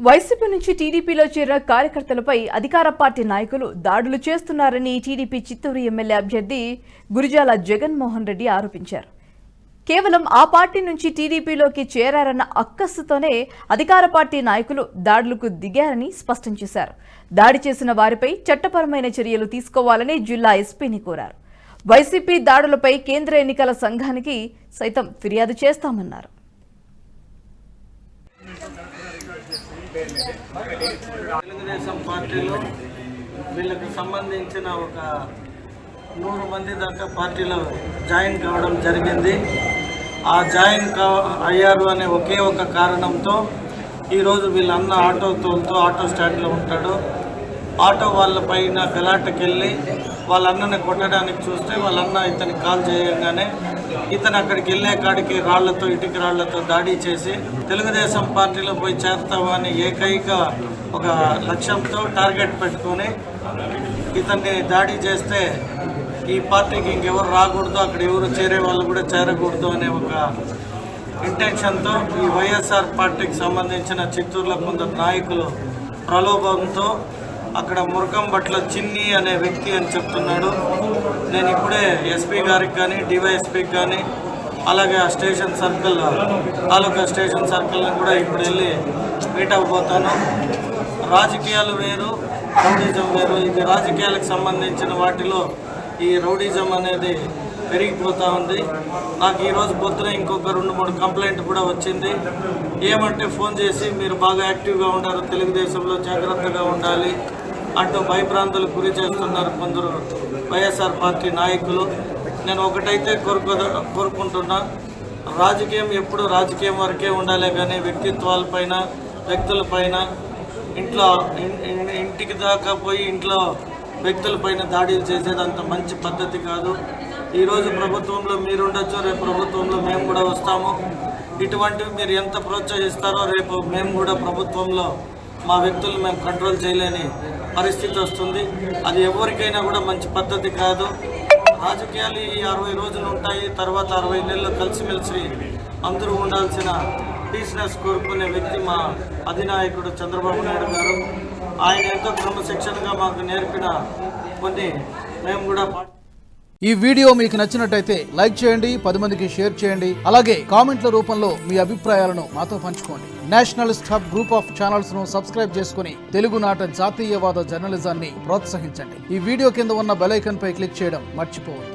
YCP నుంచి టీడీపీలో చేరిన కార్యకర్తలపై అధికార పార్టీ నాయకులు దాడులు చేస్తున్నారని టీడీపీ చిత్తూరు ఎమ్మెల్యే అభ్యర్థి గురిజాల జగన్మోహన్ రెడ్డి ఆరోపించారు. కేవలం ఆ పార్టీ నుంచి టీడీపీలోకి చేరారన్న అక్కస్సుతోనే అధికార పార్టీ నాయకులు దాడులకు దిగారని స్పష్టం చేశారు. దాడి చేసిన వారిపై చట్టపరమైన చర్యలు తీసుకోవాలని జిల్లా ఎస్పీని కోరారు. వైసీపీ దాడులపై కేంద్ర ఎన్నికల సంఘానికి సైతం ఫిర్యాదు చేస్తామన్నారు. తెలుగుదేశం పార్టీలో వీళ్ళకి సంబంధించిన ఒక 100 మంది దాకా పార్టీలో జాయిన్ కావడం జరిగింది. ఆ జాయిన్ అయ్యారు అనే ఒకే ఒక కారణంతో ఈరోజు వీళ్ళన్న ఆటో తోలుతూ ఆటో స్టాండ్లో ఉంటాడు. ఆటో వాళ్ళ పైన గలాటకెళ్ళి వాళ్ళ అన్నని కొట్టడానికి చూస్తే వాళ్ళన్న ఇతనికి కాల్ చేయగానే ఇతను అక్కడికి వెళ్ళే కాడికి రాళ్లతో ఇటుక రాళ్లతో దాడి చేసి తెలుగుదేశం పార్టీలో పోయి చేరుతావు అని ఏకైక ఒక లక్ష్యంతో టార్గెట్ పెట్టుకొని ఇతన్ని దాడి చేస్తే ఈ పార్టీకి ఇంకెవరు రాకూడదు, అక్కడ ఎవరు చేరే వాళ్ళు కూడా చేరకూడదు అనే ఒక ఇంటెన్షన్తో ఈ వైఎస్ఆర్ పార్టీకి సంబంధించిన చిత్తూరులో కొందరు నాయకులు ప్రలోభంతో అక్కడ మురకంబట్ల చిన్ని అనే వ్యక్తి అని చెప్తున్నాడు. నేను ఇప్పుడే ఎస్పీ గారికి కానీ డివైఎస్పీకి కానీ అలాగే ఆ స్టేషన్ సర్కిల్ తాలూకా స్టేషన్ సర్కిల్ని కూడా ఇప్పుడు వెళ్ళి మీట్ అవ్వబోతాను. రాజకీయాలు వేరు, రౌడీజం వేరు. ఇది రాజకీయాలకు సంబంధించిన వాటిలో ఈ రౌడీజం అనేది పెరిగిపోతూ ఉంది. నాకు ఈరోజు పొద్దున ఇంకొక 2-3 కంప్లైంట్ కూడా వచ్చింది. ఏమంటే ఫోన్ చేసి మీరు బాగా యాక్టివ్గా ఉన్నారు, తెలుగుదేశంలో జాగ్రత్తగా ఉండాలి అంటూ భయభ్రాంతులకు గురి చేస్తున్నారు కొందరు వైఎస్ఆర్ పార్టీ నాయకులు. నేను ఒకటైతే కోరుకుంటున్నా, రాజకీయం ఎప్పుడు రాజకీయం వరకే ఉండాలి కానీ వ్యక్తిత్వాలపైన వ్యక్తులపైన ఇంటికి దాకా పోయి ఇంట్లో వ్యక్తులపైన దాడులు చేసేది అంత మంచి పద్ధతి కాదు. ఈరోజు ప్రభుత్వంలో మీరుండొచ్చు, రేపు ప్రభుత్వంలో మేము కూడా వస్తాము. ఇటువంటివి మీరు ఎంత ప్రోత్సహిస్తారో రేపు మేము కూడా ప్రభుత్వంలో మా వ్యక్తులు మేము కంట్రోల్ చేయలేని పరిస్థితి వస్తుంది. అది ఎవరికైనా కూడా మంచి పద్ధతి కాదు. రాజకీయాలు ఈ 60 రోజులు ఉంటాయి, తర్వాత 60 నెలలు కలిసిమెలిసి అందరూ ఉండాల్సిన పీస్నెస్ కోరుకునే వ్యక్తి మా అధినాయకుడు చంద్రబాబు నాయుడు గారు. ఆయన ఎంతో క్రమశిక్షణగా మాకు నేర్పిన కొన్ని మేము కూడా. ఈ వీడియో మీకు నచ్చినట్టయితే లైక్ చేయండి, 10 మందికి షేర్ చేయండి. అలాగే కామెంట్ల రూపంలో మీ అభిప్రాయాలను మాతో పంచుకోండి. Nationalist hub group of channels ను సబ్స్క్రైబ్ చేసుకుని తెలుగునాట జాతీయవాద జర్నలిజాన్ని ప్రోత్సహించండి. ఈ వీడియో కింద ఉన్న బెల్ ఐకాన్ పై క్లిక్ చేయడం మర్చిపోవద్దు.